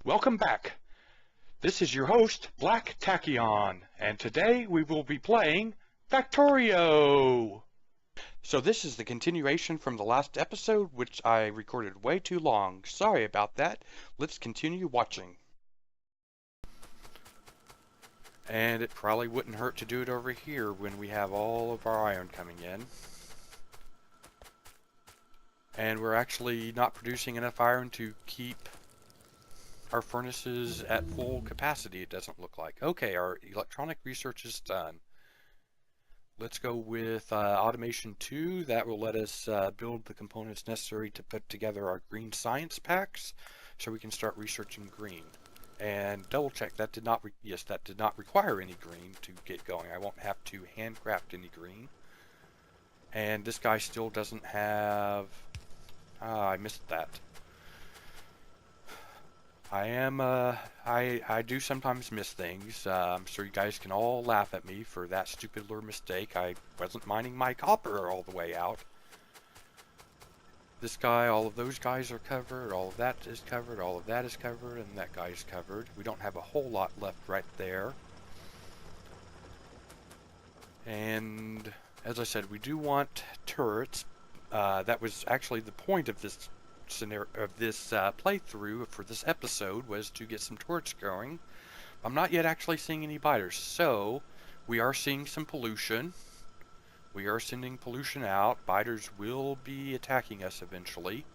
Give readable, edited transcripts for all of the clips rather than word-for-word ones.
Welcome back. This is your host, Black Tachyon, and today we will be playing Factorio. So this is the continuation from the last episode, which I recorded way too long. Sorry about that. Let's continue watching. And it probably wouldn't hurt to do it over here when we have all of our iron coming in. And we're actually not producing enough iron to keep our furnaces at full capacity, it doesn't look like. Okay, our electronic research is done. Let's go with automation 2. That will let us build the components necessary to put together our green science packs so we can start researching green. And double check, that did not require any green to get going. I won't have to handcraft any green. And this guy still doesn't have... I missed that. I do sometimes miss things. I'm sure you guys can all laugh at me for that stupid little mistake. I wasn't mining my copper all the way out. This guy, all of those guys are covered, all of that is covered, all of that is covered, and that guy is covered. We don't have a whole lot left right there. And as I said, we do want turrets. That was actually the point of this scenario, of this playthrough for this episode, was to get some turrets going. I'm not yet actually seeing any biters, so we are seeing some pollution. We are sending pollution out. Biters will be attacking us eventually.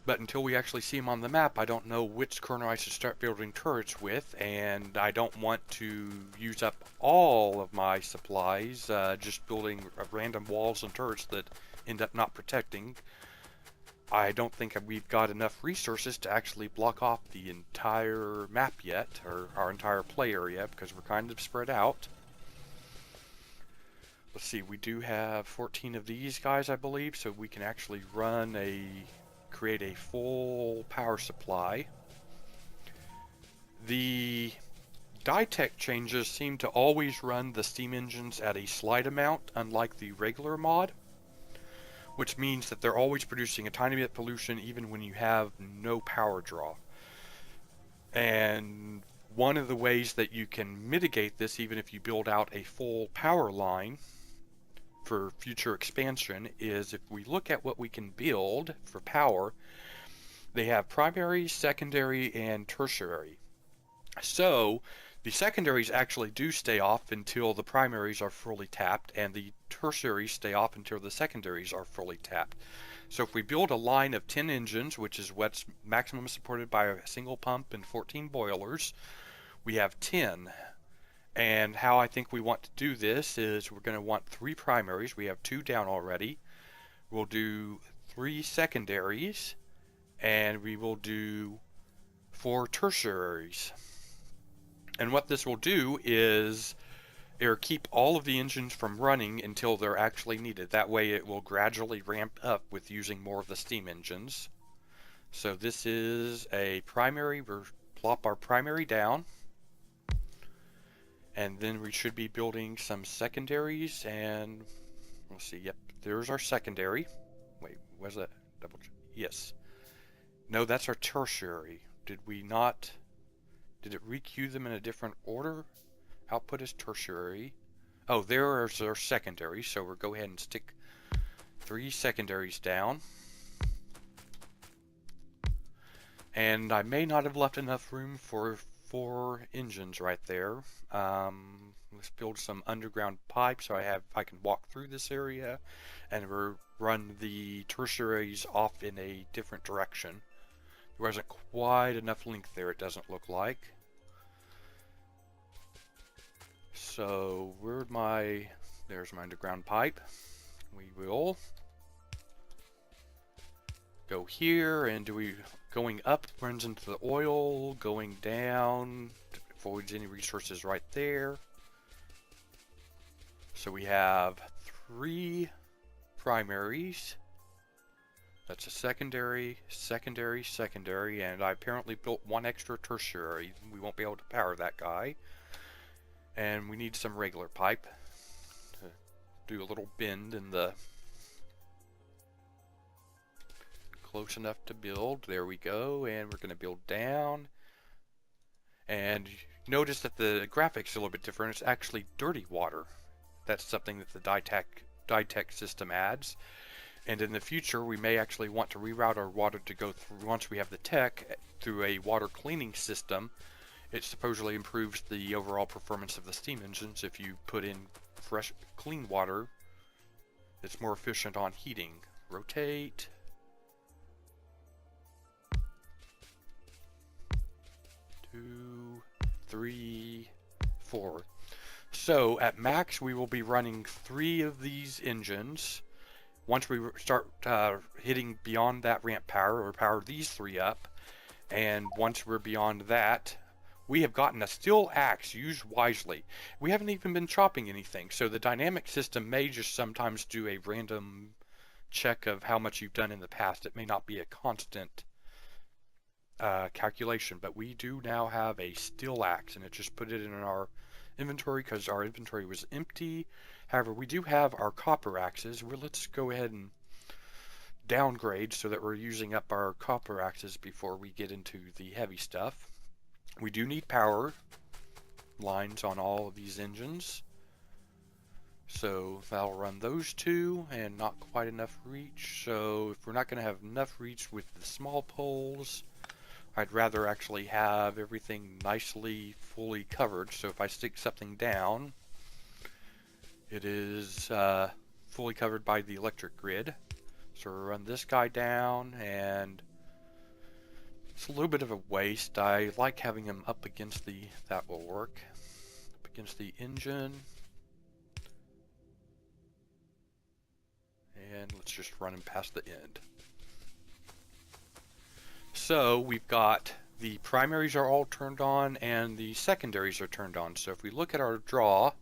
But until we actually see them on the map, I don't know which kernel I should start building turrets with, and I don't want to use up all of my supplies just building random walls and turrets that end up not protecting. I don't think we've got enough resources to actually block off the entire map yet, or our entire play area, because we're kind of spread out. Let's see, we do have 14 of these guys, I believe, so we can actually create a full power supply. The DyTech changes seem to always run the steam engines at a slight amount, unlike the regular mod, which means that they're always producing a tiny bit of pollution even when you have no power draw. And one of the ways that you can mitigate this, even if you build out a full power line for future expansion, is if we look at what we can build for power, they have primary, secondary, and tertiary. So the secondaries actually do stay off until the primaries are fully tapped, and the tertiaries stay off until the secondaries are fully tapped. So if we build a line of 10 engines, which is what's maximum supported by a single pump and 14 boilers, we have 10. And how I think we want to do this is we're going to want 3 primaries. We have 2 down already. We'll do 3 secondaries, and we will do 4 tertiaries. And what this will do is it'll keep all of the engines from running until they're actually needed. That way it will gradually ramp up with using more of the steam engines. So this is a primary. We'll plop our primary down. And then we should be building some secondaries, and we'll see. Yep, there's our secondary. Wait, was that double check? Yes. No, that's our tertiary. Did we not? Did it re-queue them in a different order? Output is tertiary. Oh, there's our secondary, so we'll go ahead and stick 3 secondaries down. And I may not have left enough room for 4 engines right there. Let's build some underground pipe so I can walk through this area, and run the tertiaries off in a different direction. There wasn't quite enough length there, it doesn't look like. So there's my underground pipe. We will go here, and going up runs into the oil, going down avoids any resources right there. So we have 3 primaries. That's a secondary, secondary, secondary, and I apparently built 1 extra tertiary. We won't be able to power that guy. And we need some regular pipe to do a little bend in the close enough to build. There we go, and we're going to build down. And notice that the graphics are a little bit different. It's actually dirty water. That's something that the DyTech system adds. And in the future, we may actually want to reroute our water to go through, once we have the tech, through a water cleaning system. It supposedly improves the overall performance of the steam engines. If you put in fresh, clean water, it's more efficient on heating. Rotate. Two, three, four. So at max, we will be running 3 of these engines. Once we start hitting beyond that ramp power, or power these 3 up, and once we're beyond that, we have gotten a steel axe used wisely. We haven't even been chopping anything, so the dynamic system may just sometimes do a random check of how much you've done in the past. It may not be a constant calculation, but we do now have a steel axe, and it just put it in our inventory because our inventory was empty. However, we do have our copper axes. Let's go ahead and downgrade so that we're using up our copper axes before we get into the heavy stuff. We do need power lines on all of these engines, so that'll run those 2, and not quite enough reach. So if we're not going to have enough reach with the small poles, I'd rather actually have everything nicely fully covered. So if I stick something down, it is fully covered by the electric grid. So we'll run this guy down, and it's a little bit of a waste. I like having him up against the, that will work, up against the engine. And let's just run him past the end. So we've got the primaries are all turned on and the secondaries are turned on. So if we look at our draw,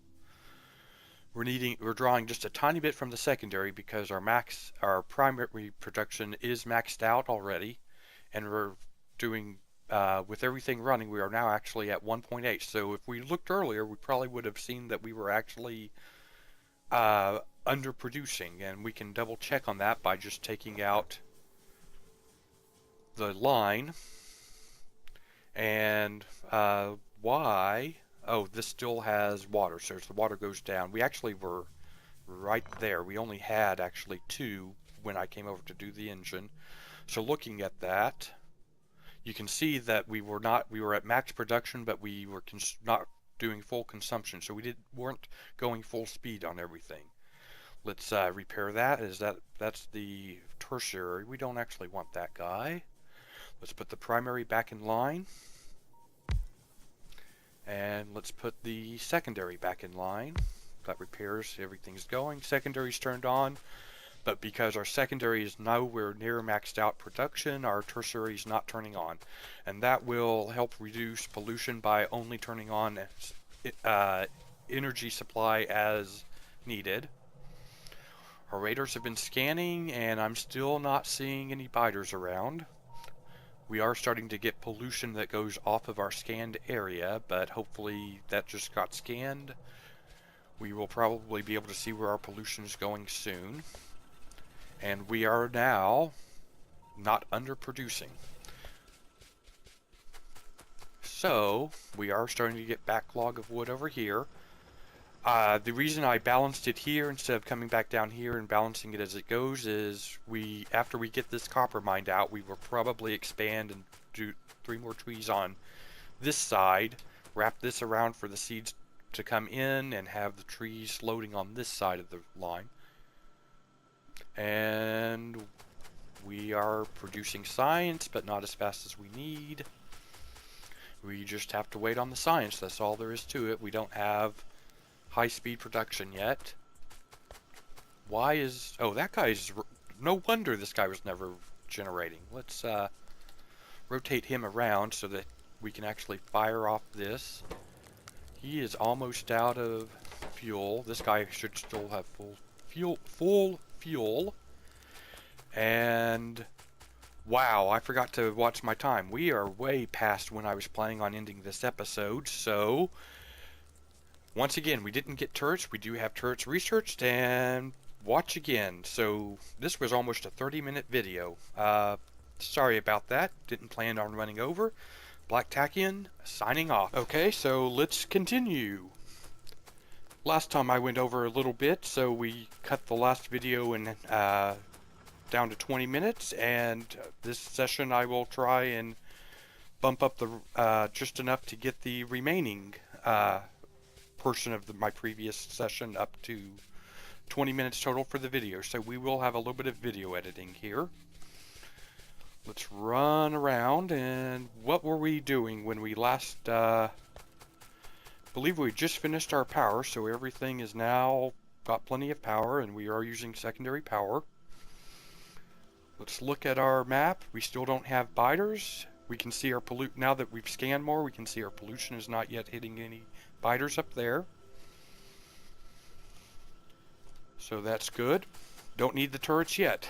we're drawing just a tiny bit from the secondary because our primary production is maxed out already, and we're doing with everything running, we are now actually at 1.8. So if we looked earlier, we probably would have seen that we were actually underproducing, and we can double check on that by just taking out the line. And why? Oh, this still has water, so as the water goes down, we actually were right there. We only had actually 2 when I came over to do the engine. So looking at that, you can see that we were at max production, but we were not doing full consumption, so we weren't going full speed on everything. Let's repair that. That's the tertiary. We don't actually want that guy. Let's put the primary back in line, and let's put the secondary back in line. That repairs, everything's going. Secondary's turned on, but because our secondary is nowhere near maxed out production, our tertiary is not turning on, and that will help reduce pollution by only turning on energy supply as needed. Our radars have been scanning, and I'm still not seeing any biters around. We are starting to get pollution that goes off of our scanned area, but hopefully that just got scanned. We will probably be able to see where our pollution is going soon. And we are now not underproducing. So we are starting to get backlog of wood over here. The reason I balanced it here instead of coming back down here and balancing it as it goes is after we get this copper mined out, we will probably expand and do 3 more trees on this side, wrap this around for the seeds to come in, and have the trees loading on this side of the line. And we are producing science, but not as fast as we need. We just have to wait on the science. That's all there is to it. We don't have high-speed production yet. Oh, that guy's, no wonder this guy was never generating. Let's rotate him around so that we can actually fire off this. He is almost out of fuel. This guy should still have full fuel. And wow, I forgot to watch my time. We are way past when I was planning on ending this episode, so once again, we didn't get turrets. We do have turrets researched, and watch again. So this was almost a 30-minute video. Sorry about that. Didn't plan on running over. Black Tachyon signing off. Okay, so let's continue. Last time I went over a little bit, so we cut the last video in down to 20 minutes, and this session I will try and bump up the just enough to get the remaining portion of my previous session up to 20 minutes total for the video. So we will have a little bit of video editing here. Let's run around. And what were we doing when we last believe we just finished our power, so everything is now got plenty of power, and we are using secondary power. Let's look at our map. We still don't have biters. We can see our now that we've scanned more, we can see our pollution is not yet hitting any biters up there. So that's good. Don't need the turrets yet.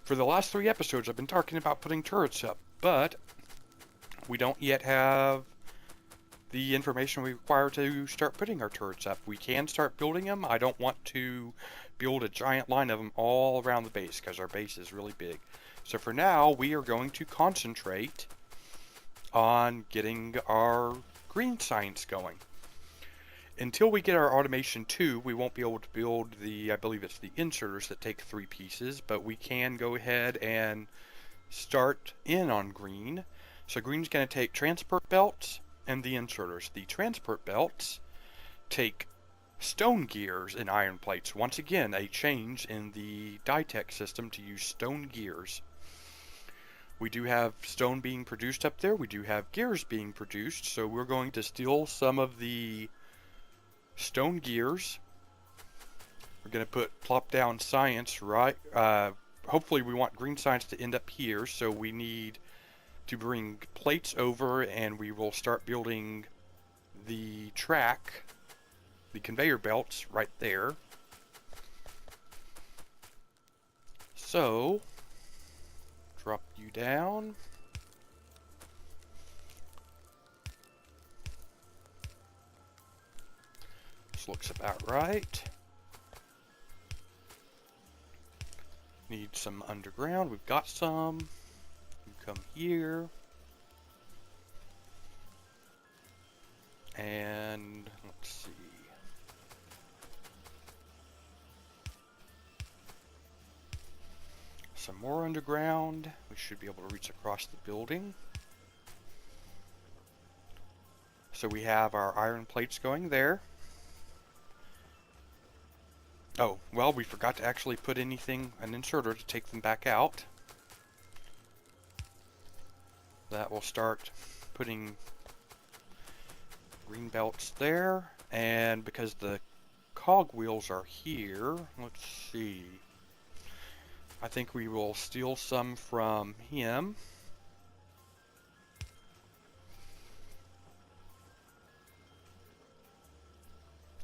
For the last 3 episodes, I've been talking about putting turrets up, but we don't yet have the information we require to start putting our turrets up. We can start building them. I don't want to build a giant line of them all around the base because our base is really big. So for now, we are going to concentrate on getting our green science going. Until we get our automation 2, we won't be able to build I believe it's the inserters that take 3 pieces, but we can go ahead and start in on green. So green's going to take transport belts and the inserters. The transport belts take stone gears and iron plates. Once again, a change in the DyTech system to use stone gears. We do have stone being produced up there. We do have gears being produced, so we're going to steal some of the stone gears. We're going to plop down science right. Hopefully we want green science to end up here, so we need to bring plates over, and we will start building the track, the conveyor belts right there. So drop you down. This looks about right. Need some underground. We've got some. You come here. And let's see. Some more underground. We should be able to reach across the building. So we have our iron plates going there. Oh, well, we forgot to actually put an inserter to take them back out. That will start putting green belts there. And because the cog wheels are here, let's see. I think we will steal some from him.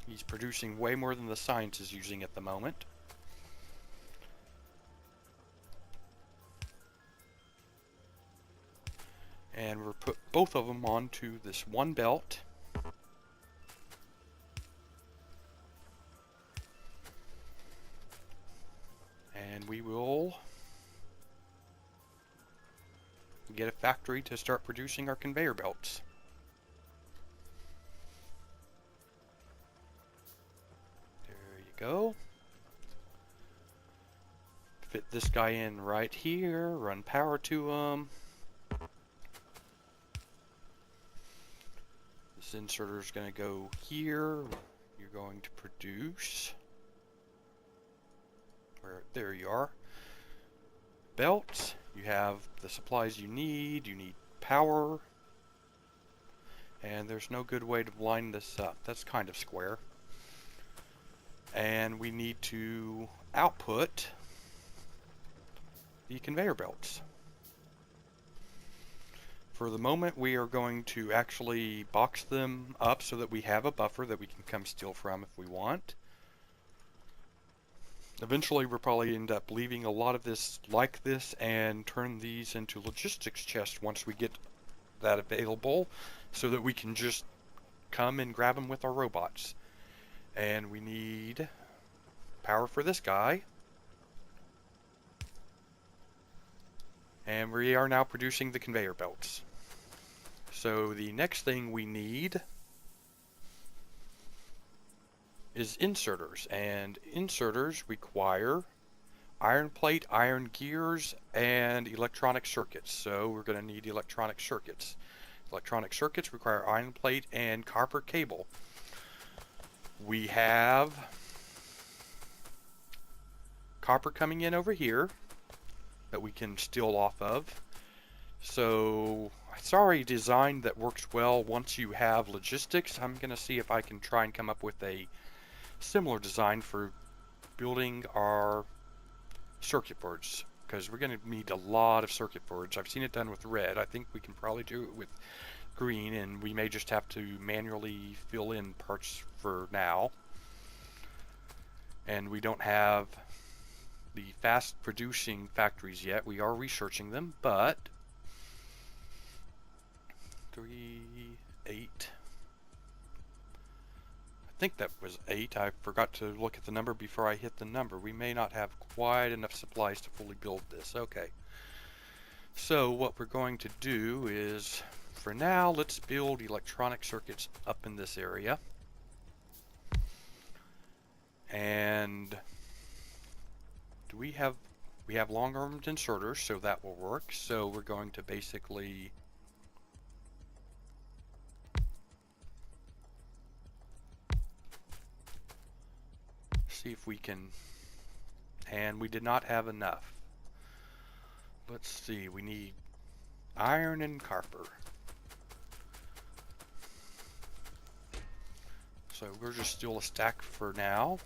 He's producing way more than the science is using at the moment. And we'll put both of them onto this one belt. And we will get a factory to start producing our conveyor belts. Go. Fit this guy in right here, run power to him. This inserter is going to go here. You're going to produce. There you are. Belts. You have the supplies you need. You need power. And there's no good way to line this up. That's kind of square. And we need to output the conveyor belts. For the moment, we are going to actually box them up so that we have a buffer that we can come steal from if we want. Eventually, we'll probably end up leaving a lot of this like this and turn these into logistics chests once we get that available, so that we can just come and grab them with our robots. And we need power for this guy. And we are now producing the conveyor belts. So the next thing we need is inserters, and inserters require iron plate, iron gears, and electronic circuits. So we're going to need electronic circuits. Electronic circuits require iron plate and copper cable. We have copper coming in over here that we can steal off of. So it's already designed that works well once you have logistics. I'm going to see if I can try and come up with a similar design for building our circuit boards, because we're going to need a lot of circuit boards. I've seen it done with red. I think we can probably do it with green, and we may just have to manually fill in parts for now. And we don't have the fast producing factories yet. We are researching them, but 3, 8. I think that was 8. I forgot to look at the number before I hit the number. We may not have quite enough supplies to fully build this. Okay. So what we're going to do is, for now, let's build electronic circuits up in this area. And we have long-armed inserters, so that will work. So we're going to basically see if we can, and we did not have enough. Let's see, we need iron and copper. So we're just still a stack for now.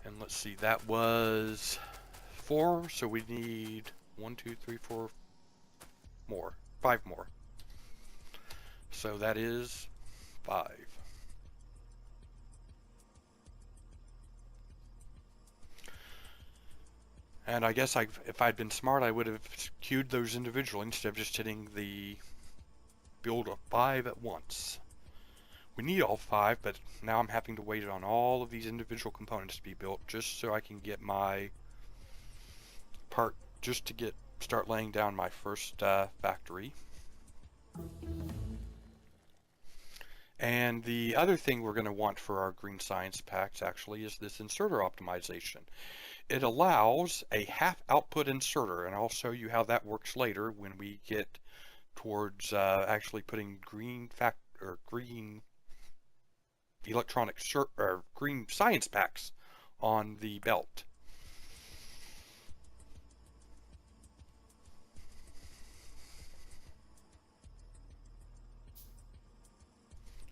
And let's see, that was 4, so we need 1, 2, 3, 4 more. 5 more. So that is 5. And I guess if I'd been smart, I would have queued those individually instead of just hitting the build of 5 at once. We need all 5, but now I'm having to wait on all of these individual components to be built just so I can get my part, just to start laying down my first factory. And the other thing we're going to want for our green science packs actually is this inserter optimization. It allows a half output inserter, and I'll show you how that works later when we get towards actually putting green electronic or green science packs on the belt.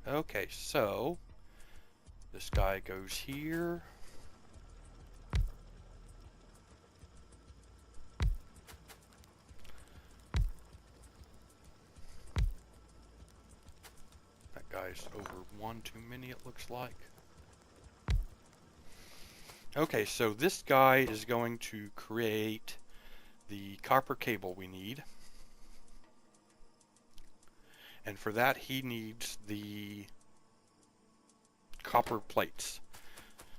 Okay, so this guy goes here. That guy's over 1 too many, it looks like. Okay, so this guy is going to create the copper cable we need. And for that, he needs the copper plates.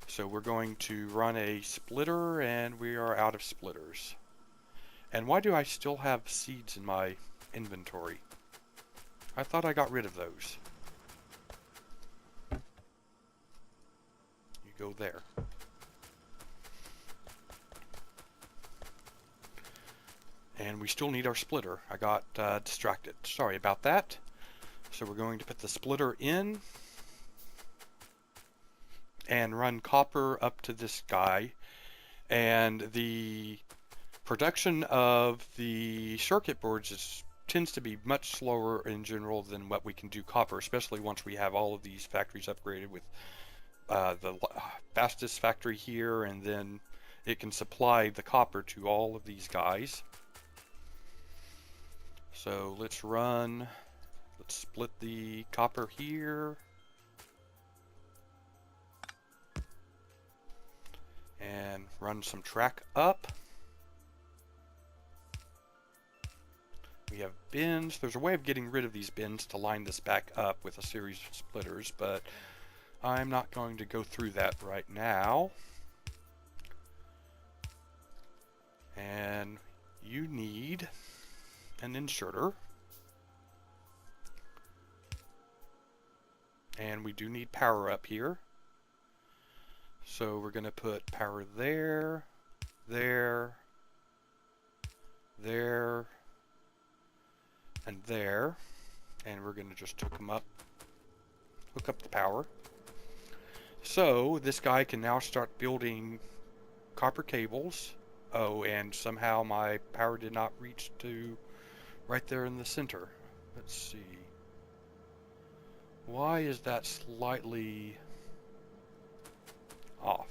So we're going to run a splitter, and we are out of splitters. And why do I still have seeds in my inventory? I thought I got rid of those. You go there. And we still need our splitter. I got distracted. Sorry about that. So we're going to put the splitter in and run copper up to this guy. And the production of the circuit boards tends to be much slower in general than what we can do copper, especially once we have all of these factories upgraded with the fastest factory here, and then it can supply the copper to all of these guys. So let's split the copper here. And run some track up. We have bins. There's a way of getting rid of these bins to line this back up with a series of splitters, but I'm not going to go through that right now. And you need an inserter. And we do need power up here. So we're going to put power there, there, there, and there. And we're going to just hook up the power. So this guy can now start building copper cables. Oh, and somehow my power did not reach to right there in the center. Let's see. Why is that slightly off?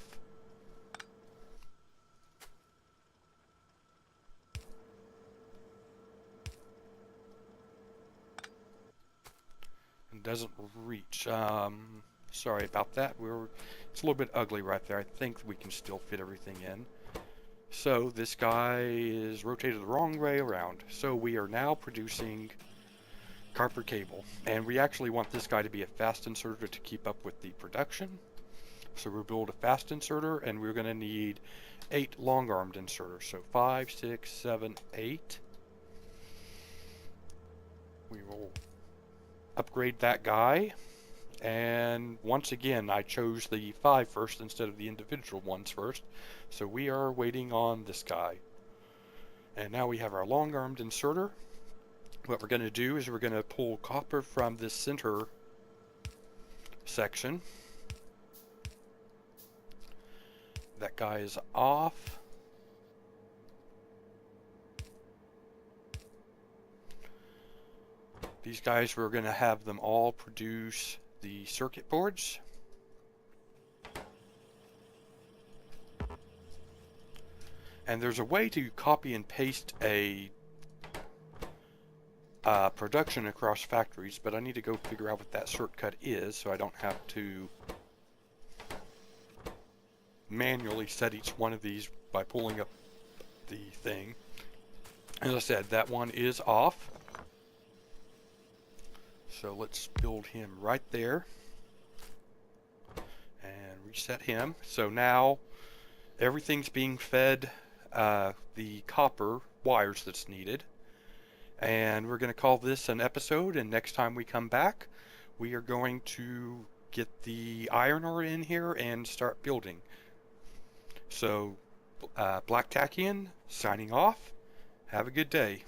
It doesn't reach. Sorry about that. It's a little bit ugly right there. I think we can still fit everything in. So this guy is rotated the wrong way around. So we are now producing copper cable, and we actually want this guy to be a fast inserter to keep up with the production. So we'll build a fast inserter, and we're going to need 8 long-armed inserters. So 5, 6, 7, 8. We will upgrade that guy, and once again I chose the 5 first instead of the individual ones first. So we are waiting on this guy. And now we have our long-armed inserter. What we're going to do is we're going to pull copper from this center section. That guy is off. These guys, we're going to have them all produce the circuit boards. And there's a way to copy and paste a production across factories, but I need to go figure out what that shortcut is so I don't have to manually set each one of these by pulling up the thing. As I said, that one is off. So let's build him right there and reset him. So now everything's being fed the copper wires that's needed. And we're going to call this an episode, and next time we come back, we are going to get the iron ore in here and start building. So, Black Tachyon signing off. Have a good day.